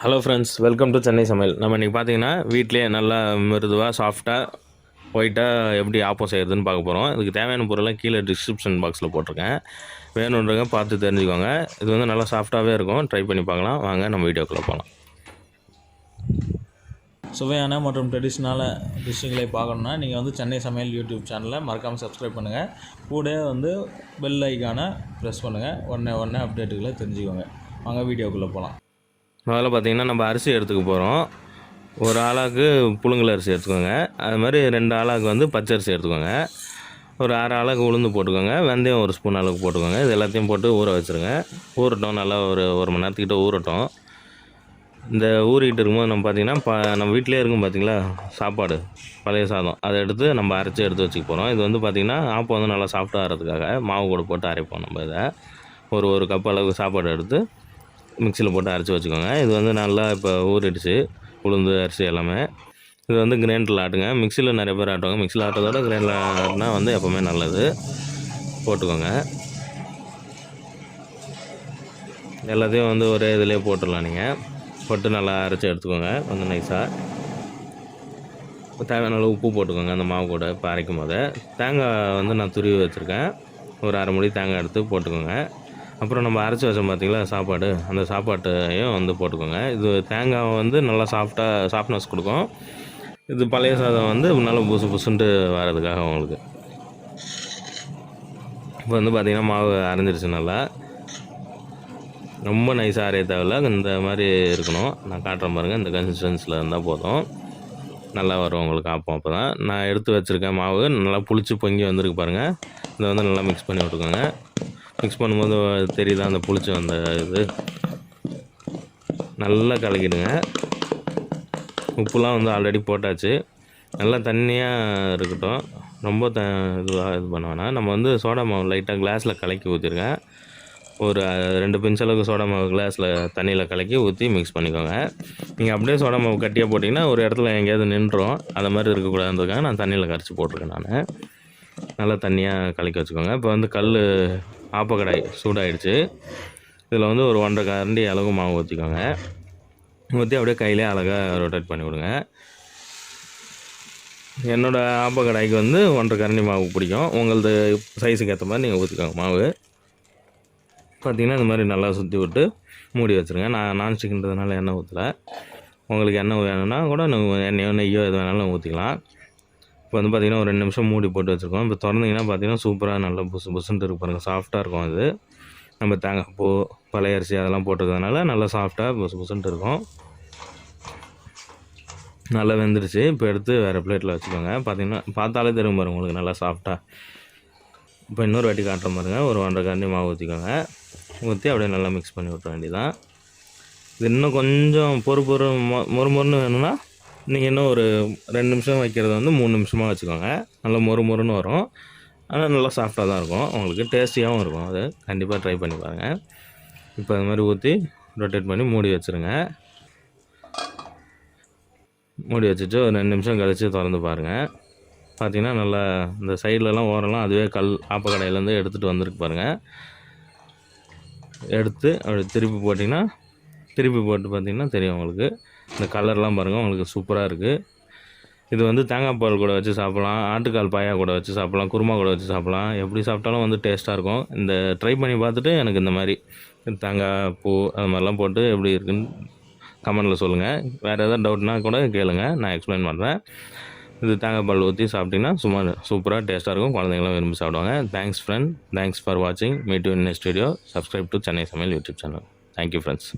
Hello friends, welcome to Chennai சமையல். நம்ம இன்றைக்கி பார்த்தீங்கன்னா வீட்டிலே நல்லா மிருதுவாக சாஃப்டாக ஒயிட்டாக எப்படி ஆப்பம் செய்கிறதுன்னு பார்க்க போகிறோம். இதுக்கு தேவையான பொருளெல்லாம் கீழே டிஸ்கிரிப்ஷன் பாக்ஸில் போட்டிருக்கேன். வேணுன்றவங்க பார்த்து தெரிஞ்சுக்கோங்க. இது வந்து நல்லா சாஃப்டாகவே இருக்கும். ட்ரை பண்ணி பார்க்கலாம். வாங்க நம்ம வீடியோக்குள்ளே போகலாம். சுவையான மற்றும் ட்ரெடிஷ்னலான டிஷ்ஷுகளை பார்க்கணுன்னா நீங்கள் வந்து சென்னை சமையல் யூடியூப் சேனலை மறக்காமல் சப்ஸ்கிரைப் பண்ணுங்கள். கூட வந்து பெல் ஐக்கானை ப்ரெஸ் பண்ணுங்கள். உடனே அப்டேட்டுகளை தெரிஞ்சுக்கோங்க. வாங்க வீடியோக்குள்ளே போகலாம். முதல்ல பார்த்திங்கன்னா நம்ம அரிசி எடுத்துக்க போகிறோம். ஒரு ஆளாக்கு புழுங்கல் அரிசி எடுத்துக்கோங்க. அது மாதிரி 2 ஆளாக்கு வந்து பச்சரிசி எடுத்துக்கோங்க. ஒரு 6 ஆளாக்கு உளுந்து போட்டுக்கோங்க. வெந்தயம் 1 ஸ்பூன் அளவுக்கு போட்டுக்கோங்க. இது எல்லாத்தையும் போட்டு ஊற வச்சுருங்க. ஊறட்டும், நல்லா ஒரு 1 மணி நேரத்துக்கிட்ட ஊறட்டும். இந்த ஊறிக்கிட்டு இருக்கும்போது நம்ம பார்த்திங்கன்னா நம்ம வீட்டிலே இருக்கும் பார்த்திங்களா சாப்பாடு, பழைய சாதம், அதை எடுத்து நம்ம அரைச்சி எடுத்து வச்சுக்க போகிறோம். இது வந்து பார்த்திங்கன்னா ஆப்பம் வந்து நல்லா சாஃப்டாக ஆகிறதுக்காக மாவு கூட போட்டு அரைப்போம். நம்ம இதை ஒரு கப் அளவுக்கு சாப்பாடு எடுத்து மிக்சியில் போட்டு அரைச்சி வச்சுக்கோங்க. இது வந்து நல்லா இப்போ ஊறிடுச்சு, உளுந்து அரிசி எல்லாமே. இது வந்து கிரைண்டரில் ஆட்டுங்க. மிக்சியில் நிறைய பேர் ஆட்டுவாங்க. மிக்சியில் ஆட்டுறதோட கிரைண்டரில் ஆட்டினா வந்து எப்போவுமே நல்லது. போட்டுக்கோங்க. எல்லாத்தையும் வந்து ஒரே இதிலே போட்டுடலாம். நீங்கள் போட்டு நல்லா அரைச்சி எடுத்துக்கோங்க. கொஞ்சம் நைஸாக தேவையான அளவு உப்பு போட்டுக்கோங்க அந்த மாவு கூட. இப்போ அரைக்கும் போது தேங்காய் வந்து நான் துருவி வச்சுருக்கேன். ஒரு அரை மூடி தேங்காய் எடுத்து போட்டுக்கோங்க. அப்புறம் நம்ம அரைச்சி வச்சோம் பார்த்திங்களா சாப்பாடு, அந்த சாப்பாட்டையும் வந்து போட்டுக்கோங்க. இது தேங்காய் வந்து நல்லா சாஃப்ட்னஸ் கொடுக்கும். இது பழைய சாதம் வந்து நல்லா புசுன்ட்டு வர்றதுக்காக உங்களுக்கு. இப்போ வந்து பார்த்திங்கன்னா மாவு அரைஞ்சிருச்சு. நல்லா ரொம்ப நைஸாக அரைய தேவையில்ல, இந்த மாதிரி இருக்கணும். நான் காட்டுறேன் பாருங்கள். இந்த கன்சிஸ்டன்சியில் இருந்தால் போதும். நல்லா வரும் உங்களுக்கு ஆப்பம். அப்போ தான் நான் எடுத்து வச்சுருக்கேன். மாவு நல்லா புளிச்சு பொங்கி வந்திருக்கு பாருங்கள். இதை வந்து நல்லா மிக்ஸ் பண்ணி விட்டுக்கோங்க. மிக்ஸ் பண்ணும்போது தெரியுதா அந்த புளிச்சு வந்த இது. நல்லா கலக்கிடுங்க. உப்புலாம் வந்து ஆல்ரெடி போட்டாச்சு. நல்லா தண்ணியாக இருக்கட்டும். ரொம்ப இதுவாக இது பண்ண வேணாம். நம்ம வந்து சோடா மாவு லைட்டாக கிளாஸில் கலக்கி ஊற்றிருக்கேன். ஒரு 2 பிஞ்ச் அளவுக்கு சோடா மாவு கிளாஸில் தண்ணியில் கலக்கி ஊற்றி மிக்ஸ் பண்ணிக்கோங்க. நீங்கள் அப்படியே சோடா மாவு கட்டியாக போட்டிங்கன்னா ஒரு இடத்துல எங்கேயாவது நின்றுடும். அந்த மாதிரி இருக்கக்கூடாதுன்றதுக்காக நான் தண்ணியில் கரைச்சி போட்டிருக்கேன். நான் நல்லா தண்ணியாக கலக்கி வச்சுக்கோங்க. இப்போ வந்து ஆப்பக்கடாய் சூடாகிடுச்சு. இதில் வந்து ஒரு 1.5 கரண்டி அளவு மாவு ஊற்றிக்கோங்க. ஊற்றி அப்படியே கையிலே அழகாக ரொட்டேட் பண்ணி விடுங்க. என்னோடய ஆப்பக்கடாய்க்கு வந்து 1.5 கரண்டி மாவு பிடிக்கும். உங்களது சைஸுக்கு ஏற்ற மாதிரி நீங்கள் ஊற்றிக்கோங்க. மாவு பார்த்திங்கன்னா இந்த மாதிரி நல்லா சுற்றி விட்டு மூடி வச்சுருங்க. நான் நான்ஸ்டிக்ன்றதுனால எண்ணெய் ஊற்றலை. உங்களுக்கு எண்ணெய் வேணும்னா கூட எண்ணெயோ நெய்யோ எது வேணாலும் ஊற்றிக்கலாம். இப்போ வந்து பார்த்திங்கன்னா ஒரு 2 நிமிஷம் மூடி போட்டு வச்சுருக்கோம். இப்போ திறந்திங்கன்னா பார்த்திங்கன்னா சூப்பராக நல்லா புசுன்ட்டு இருக்கு பாருங்கள். சாஃப்டாக இருக்கும். அது நம்ம தேங்காய் பூ, பழைய அரிசி அதெல்லாம் போட்டதுனால நல்லா சாஃப்டாக புசுன்ட்டு இருக்கும். நல்லா வெந்துடுச்சு. இப்போ எடுத்து வேறு பிளேட்டில் வச்சுக்கோங்க. பார்த்திங்கன்னா பார்த்தாலே தெரியும் பாருங்கள் உங்களுக்கு நல்லா சாஃப்டாக. இப்போ இன்னொரு வாட்டி காட்டுற பாருங்கள். ஒரு 1.5 கரண்டி மாவு ஊற்றிக்கோங்க. ஊற்றி அப்படியே நல்லா மிக்ஸ் பண்ணி விட்ற வேண்டியதான். இது இன்னும் கொஞ்சம் மொறுன்னு வேணும்னா நீங்கள் இன்னும் ஒரு 2 நிமிஷம் வைக்கிறது வந்து 3 நிமிஷமாக வச்சுக்கோங்க. நல்லா மொறுன்னு வரும். ஆனால் நல்லா சாஃப்டாக தான் இருக்கும். உங்களுக்கு டேஸ்டியாகவும் இருக்கும். அது கண்டிப்பாக ட்ரை பண்ணி பாருங்கள். இப்போ அது மாதிரி ஊற்றி ரொட்டேட் பண்ணி மூடி வச்சுருங்க. மூடி வச்சுட்டு ஒரு 2 நிமிஷம் கழித்து திறந்து பாருங்கள். பார்த்திங்கன்னா நல்லா இந்த சைட்லலாம் ஓரலாம் அதுவே ஆப்பக்கடையிலேருந்து எடுத்துகிட்டு வந்திருக்கு பாருங்கள். எடுத்து அப்படி திருப்பி போட்டு பார்த்திங்கன்னா தெரியும் உங்களுக்கு. இந்த கலர்லாம் பாருங்கள் உங்களுக்கு சூப்பராக இருக்குது. இது வந்து தேங்காய் பால் கூட வச்சு சாப்பிட்லாம், ஆட்டுக்கால் பாயா கூட வச்சு சாப்பிட்லாம், குருமா கூட வச்சு சாப்பிட்லாம். எப்படி சாப்பிட்டாலும் வந்து டேஸ்ட்டாக இருக்கும். இந்த ட்ரை பண்ணி பார்த்துட்டு எனக்கு இந்த மாதிரி தேங்காய் பூ அது மாதிரிலாம் போட்டு எப்படி இருக்குன்னு கமெண்டில் சொல்லுங்கள். வேறு எதாவது டவுட்னா கூட கேளுங்க, நான் எக்ஸ்பிளைன் பண்ணுறேன். இது தேங்காய் பால் ஊற்றி சாப்பிட்டிங்கன்னா சும்மா சூப்பராக டேஸ்ட்டாக இருக்கும். குழந்தைங்களாம் விரும்பி சாப்பிடுவாங்க. Thanks friend. தேங்க்ஸ் ஃபார் வாட்சிங். Meet you in next video. Subscribe to Chennai சமையல் யூடியூப் சேனல். Thank you friends.